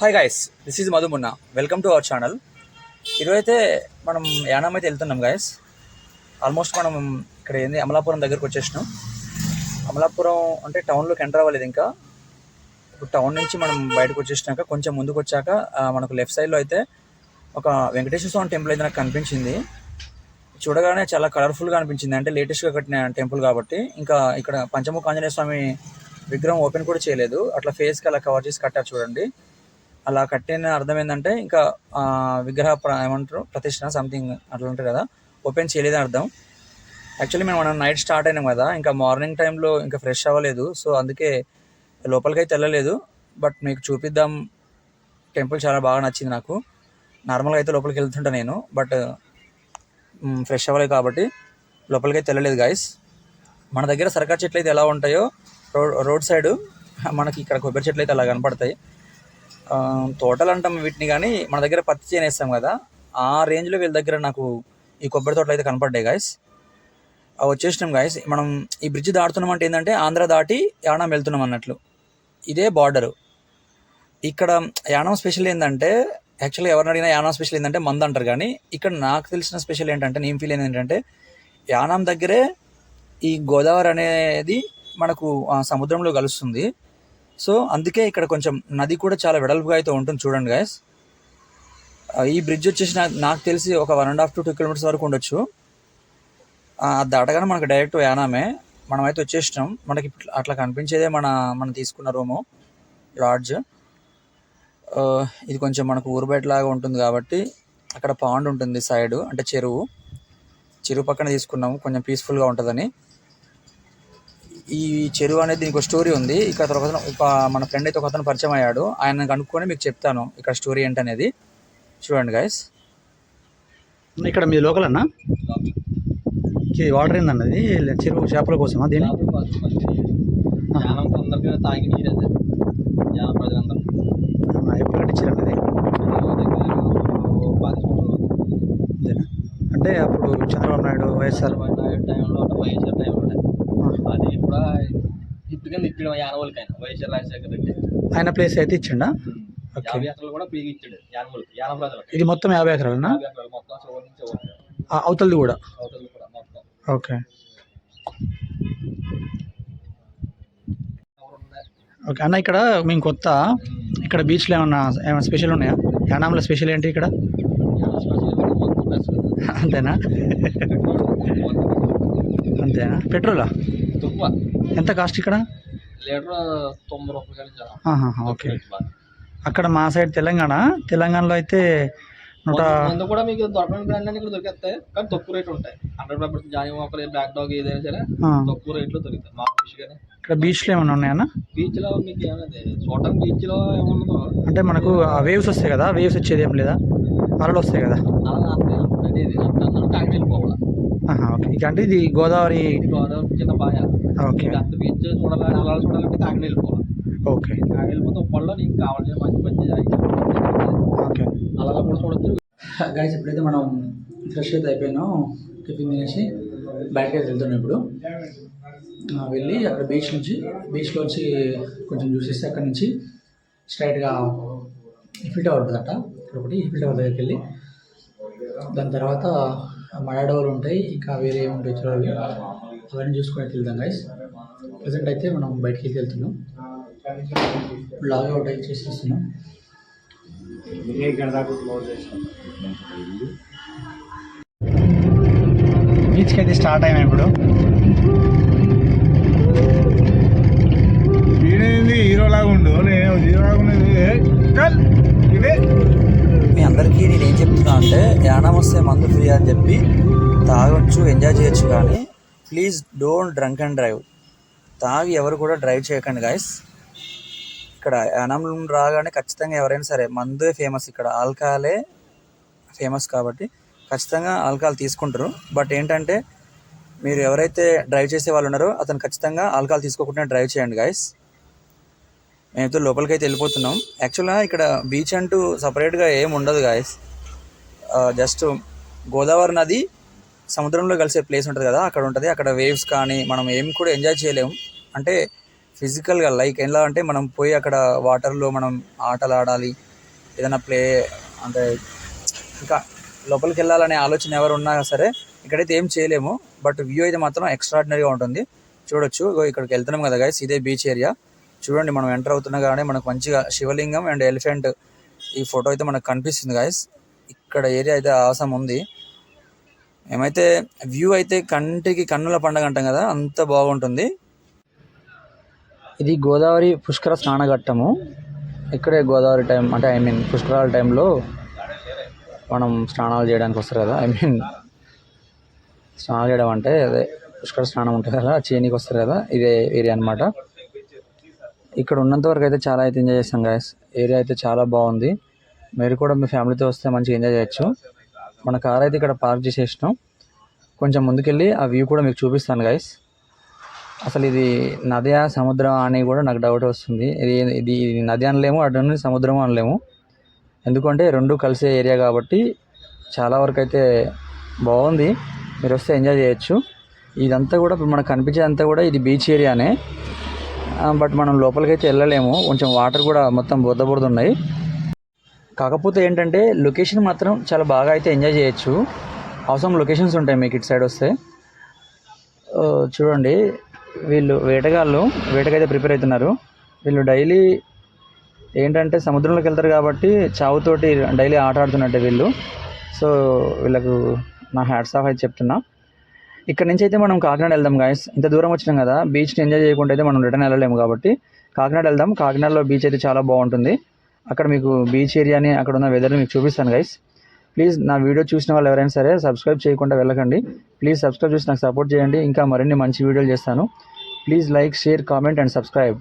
Hi guys, this is Madhu Munna. Welcome to our channel. ఈరోజైతే మనం యానాం అయితే వెళ్తున్నాం గైస్. ఆల్మోస్ట్ మనం ఇక్కడ అమలాపురం దగ్గరకు వచ్చేసినాం. అమలాపురం అంటే టౌన్లోకి ఎంటర్ అవ్వలేదు ఇంకా. ఇప్పుడు టౌన్ నుంచి మనం బయటకు వచ్చేసినాక కొంచెం ముందుకు వచ్చాక మనకు లెఫ్ట్ సైడ్లో అయితే ఒక వెంకటేశ్వర స్వామి టెంపుల్ అయితే నాకు కనిపించింది. చూడగానే చాలా కలర్ఫుల్గా అనిపించింది, అంటే లేటెస్ట్గా కట్టిన టెంపుల్ కాబట్టి. ఇంకా ఇక్కడ పంచముఖ ఆంజనేయ స్వామి విగ్రహం ఓపెన్ కూడా చేయలేదు, అట్లా ఫేస్కి అలా కవర్ చేసి కట్టారు చూడండి. అలా కట్టిన అర్థం ఏంటంటే ఇంకా విగ్రహ ఏమంటారు ప్రతిష్ఠ సంథింగ్ అట్లా ఉంటుంది కదా, ఓపెన్ చేయలేదని అర్థం. యాక్చువల్లీ మనం నైట్ స్టార్ట్ అయినాం కదా, ఇంకా మార్నింగ్ టైంలో ఇంకా ఫ్రెష్ అవ్వలేదు, సో అందుకే లోపలికి అయితే వెళ్ళలేదు. బట్ మీకు చూపిద్దాం, టెంపుల్ చాలా బాగా నచ్చింది నాకు. నార్మల్గా అయితే లోపలికి వెళ్తుంటా నేను, బట్ ఫ్రెష్ అవ్వలేదు కాబట్టి లోపలికి అయితే వెళ్ళలేదు గాయస్. మన దగ్గర సరకారు చెట్లు అయితే ఎలా ఉంటాయో రోడ్ సైడ్ మనకి ఇక్కడ కొబ్బరి చెట్లు అయితే అలా కనపడతాయి. తోటలు అంటాం వీటిని, కానీ మన దగ్గర పత్తి చేనేస్తాం కదా, ఆ రేంజ్లో వీళ్ళ దగ్గర నాకు ఈ కొబ్బరి తోటలు అయితే కనపడ్డాయి గాయస్. వచ్చేసినాం గాయస్. మనం ఈ బ్రిడ్జ్ దాటుతున్నాం అంటే ఏంటంటే ఆంధ్ర దాటి యానాం వెళ్తున్నాం అన్నట్లు. ఇదే బార్డరు. ఇక్కడ యానాం స్పెషల్ ఏంటంటే, యాక్చువల్గా ఎవరిని అడిగినా యానాం స్పెషల్ ఏంటంటే మందు అంటారు, కానీ ఇక్కడ నాకు తెలిసిన స్పెషల్ ఏంటంటే, నేను ఫీల్ ఏంటంటే యానాం దగ్గరే ఈ గోదావరి అనేది మనకు సముద్రంలో కలుస్తుంది. సో అందుకే ఇక్కడ కొంచెం నది కూడా చాలా వెడల్పుగా అయితే ఉంటుంది చూడండి గాయస్. ఈ బ్రిడ్జ్ వచ్చేసి నాకు తెలిసి ఒక 1.5 to 2 kilometers వరకు ఉండొచ్చు. అది దాటగానే మనకు డైరెక్ట్ యానామే. మనమైతే వచ్చేసినాం. మనకి అట్లా కనిపించేదే మనం తీసుకున్న రూము, లాడ్జ్. ఇది కొంచెం మనకు ఊరు బయట లాగా ఉంటుంది కాబట్టి అక్కడ పాండ్ ఉంటుంది సైడ్, అంటే చెరువు పక్కన తీసుకున్నాము, కొంచెం పీస్ఫుల్గా ఉంటుందని. ఈ చెరువు అనేది దీనికి ఒక స్టోరీ ఉంది. ఇక్కడ మన ఫ్రెండ్ అయితే ఒక అతను పరిచయం అయ్యాడు, ఆయన కనుక్కొని మీకు చెప్తాను ఇక్కడ స్టోరీ ఏంటనేది. చూడండి గాయస్. ఇక్కడ మీ లోకల్ అన్న ఇది వాటర్ ఏందన్నది చెరువు చేపల కోసమా? దీని ఎప్పుడు కట్టించారన్నది అంటే అప్పుడు చంద్రబాబు నాయుడు వైఎస్ఆర్ టైంలో అది కూడా ఇప్పటికైనా యానవల్కైనా వైఎస్ఆర్ రాజశేఖర రెడ్డి ఆయన ప్లేస్ అయితే ఇచ్చిండా? 50 ఎకరాలు కూడా పీగి ఇచ్చాడు యానవల్కి, యాన ప్రజలకు. ఇది మొత్తం 50 ఎకరాలనా? మొత్తం చివరి నుంచి అవతలది కూడా మొత్తం. ఓకే ఓకే అన్న. ఇక్కడ మేము కొత్త, ఇక్కడ బీచ్లో ఏమైనా స్పెషల్ ఉన్నాయా? యానాంలో స్పెషల్ ఏంటి ఇక్కడ? అంతేనా? అంతేనా? పెట్రోలా ఎంత కాస్ట్ ఇక్కడ? లీటర్ 90 రూపాయలు. ఓకే. అక్కడ మా సైడ్ తెలంగాణలో అయితే ముందు కూడా మీకు దొరకని బ్రాండ్ అని ఇక్కడ దొరికేస్తాయి, కానీ తక్కువ రేట్లు ఉంటాయి. 100 జానీ మొక్కలు, బ్లాక్ డాగ్ ఏదైనా సరే తక్కువ రేట్లో దొరుకుతాయి. మా ఫిష్ కానీ ఇక్కడ బీచ్లో ఏమైనా ఉన్నాయన్నా? బీచ్లో మీకు ఏమన్నది చూడటానికి బీచ్లో ఏముండదు, అంటే మనకు వేవ్స్ వస్తాయి కదా, వేవ్స్ వచ్చేది ఏం లేదా? అలలు వస్తాయి కదా, అలా అంటే కాకి వెళ్ళిపోవాలి. ఓకే. ఇక అంటే ఇది గోదావరి చిన్న బాయ. ఓకే. అంత బీచ్ చూడాలి, అలా చూడాలంటే కాకి వెళ్ళిపోవాలి. ఓకే. కాకి వెళ్ళిపోతే ఉప్పల్లో నీకు కావాల్సిన మంచి మంచి ఓకే అలా కూడా చూడొచ్చు గైస్. ఇప్పుడైతే మనం ఫ్రెష్ అయితే అయిపోయినాం, టిఫిన్ తినేసి బయటకి అయితే వెళ్తున్నాం. ఇప్పుడు వెళ్ళి అక్కడ బీచ్లోంచి కొంచెం చూసేసి అక్కడ నుంచి స్ట్రైట్గా ఈఫిల్ టవర్ ఉంటుందట, ఒకటి ఈఫిల్ టవర్ దగ్గరికి వెళ్ళి దాని తర్వాత మడాడోలు ఉంటాయి, ఇంకా వేరే ఏముంటాయి చూడాలి, అవన్నీ చూసుకొని అయితే వెళ్దాం గైస్. ప్రజెంట్ అయితే మనం బయటికి వెళ్తున్నాం, లాగ్ అవుట్ అయితే చేసేస్తున్నాం. బీచ్కి అయితే స్టార్ట్ అయినా ఇప్పుడు. హీరోలాగా ఉండు, నేను హీరోలాగా ఉండేది. మీ అందరికీ నేను ఏం చెప్తున్నా అంటే, యానం వస్తే మందు ఫ్రీ అని చెప్పి తాగొచ్చు, ఎంజాయ్ చేయొచ్చు, కానీ please don't drunk and drive. తాగి ఎవరు కూడా డ్రైవ్ చేయకండి గాయస్. ఇక్కడ యానం రాగానే ఖచ్చితంగా ఎవరైనా సరే మందే ఫేమస్, ఇక్కడ ఆల్కహాలే ఫేమస్ కాబట్టి ఖచ్చితంగా ఆల్కహాల్ తీసుకుంటారు. బట్ ఏంటంటే మీరు ఎవరైతే డ్రైవ్ చేసే వాళ్ళు ఉన్నారో అతను ఖచ్చితంగా ఆల్కహాల్ తీసుకోకుండా డ్రైవ్ చేయండి గాయస్. మేమైతే లోపలికి అయితే వెళ్ళిపోతున్నాం. యాక్చువల్గా ఇక్కడ బీచ్ అంటూ సపరేట్గా ఏం ఉండదు గాయస్, జస్ట్ గోదావరి నది సముద్రంలో కలిసే ప్లేస్ ఉంటుంది కదా, అక్కడ ఉంటుంది. అక్కడ వేవ్స్ కానీ మనం ఏం కూడా ఎంజాయ్ చేయలేము, అంటే ఫిజికల్గా లైక్ ఎలా అంటే మనం పోయి అక్కడ వాటర్లో మనం ఆటలు ఆడాలి, ఏదైనా ప్లే అంటే ఇంకా లోపలికి వెళ్ళాలనే ఆలోచన ఎవరు ఉన్నా సరే ఇక్కడైతే ఏం చేయలేము. బట్ వ్యూ అయితే మాత్రం ఎక్స్ట్రాడినరీగా ఉంటుంది. చూడొచ్చు, ఇక్కడికి వెళ్తున్నాం కదా గైస్, ఇదే బీచ్ ఏరియా. చూడండి, మనం ఎంటర్ అవుతున్నా కానీ మనకు మంచిగా శివలింగం అండ్ ఎలిఫెంట్ ఈ ఫోటో అయితే మనకు కనిపిస్తుంది గైస్. ఇక్కడ ఏరియా అయితే ఆసం ఉంది. ఏమైతే వ్యూ అయితే కంటికి కన్నుల పండగ అంటాం కదా, అంత బాగుంటుంది. ఇది గోదావరి పుష్కర స్నానఘట్టము. ఇక్కడే గోదావరి టైం అంటే పుష్కరాల టైంలో మనం స్నానాలు చేయడానికి వస్తారు కదా, స్నానాలు చేయడం అంటే అదే పుష్కర స్నానం ఉంటుంది కదా, చేనికి వస్తారు కదా, ఇదే ఏరియా అనమాట. ఇక్కడ ఉన్నంత వరకు అయితే చాలా అయితే ఎంజాయ్ చేస్తాం గాయస్. ఏరియా అయితే చాలా బాగుంది. మీరు కూడా మీ ఫ్యామిలీతో వస్తే మంచిగా ఎంజాయ్ చేయొచ్చు. మన కార్ అయితే ఇక్కడ పార్క్ చేసేసినాం. కొంచెం ముందుకెళ్ళి ఆ వ్యూ కూడా మీకు చూపిస్తాను గైస్. అసలు ఇది నదియా సముద్రం అని కూడా నాకు డౌట్ వస్తుంది. ఇది నది అనలేము, అటు సముద్రం అనలేము. ఎందుకంటే రెండు కలిసే ఏరియా కాబట్టి చాలా వరకు అయితే బాగుంది. మీరు వస్తే ఎంజాయ్ చేయొచ్చు. ఇదంతా కూడా ఇప్పుడు మనకు కనిపించేదంతా కూడా ఇది బీచ్ ఏరియానే. బట్ మనం లోపలికి అయితే వెళ్ళలేము. కొంచెం వాటర్ కూడా మొత్తం బురద ఉన్నాయి. కాకపోతే ఏంటంటే లొకేషన్ మాత్రం చాలా బాగా అయితే ఎంజాయ్ చేయొచ్చు. అవసరం లొకేషన్స్ ఉంటాయి మీకు ఇటు సైడ్ వస్తే. చూడండి, వీళ్ళు వేటకైతే ప్రిపేర్ అవుతున్నారు. వీళ్ళు డైలీ ఏంటంటే సముద్రంలోకి వెళ్తారు కాబట్టి చావుతోటి డైలీ ఆట ఆడుతున్నట్టే వీళ్ళు. సో వీళ్ళకు నా హ్యాట్స్ ఆఫ్ అయితే చెప్తున్నా. ఇక్కడ నుంచి అయితే మనం కాకినాడ వెళ్దాం గాయస్. ఇంత దూరం వచ్చినాం కదా, బీచ్ని ఎంజాయ్ చేయకుండా అయితే మనం రిటర్న్ వెళ్ళలేము కాబట్టి కాకినాడ వెళ్దాం. కాకినాడలో బీచ్ అయితే చాలా బాగుంటుంది. అక్కడ మీకు బీచ్ ఏరియాని, అక్కడ ఉన్న వెదర్ని మీకు చూపిస్తాను గైస్. ప్లీజ్ నా వీడియో చూసిన వాళ్ళు ఎవరైనా సరే సబ్స్క్రైబ్ చేయకుండా వెళ్ళకండి. ప్లీజ్ సబ్స్క్రైబ్ చేసి నాకు సపోర్ట్ చేయండి. ఇంకా మరిన్ని మంచి వీడియోలు చేస్తాను. Please like, share, comment and subscribe.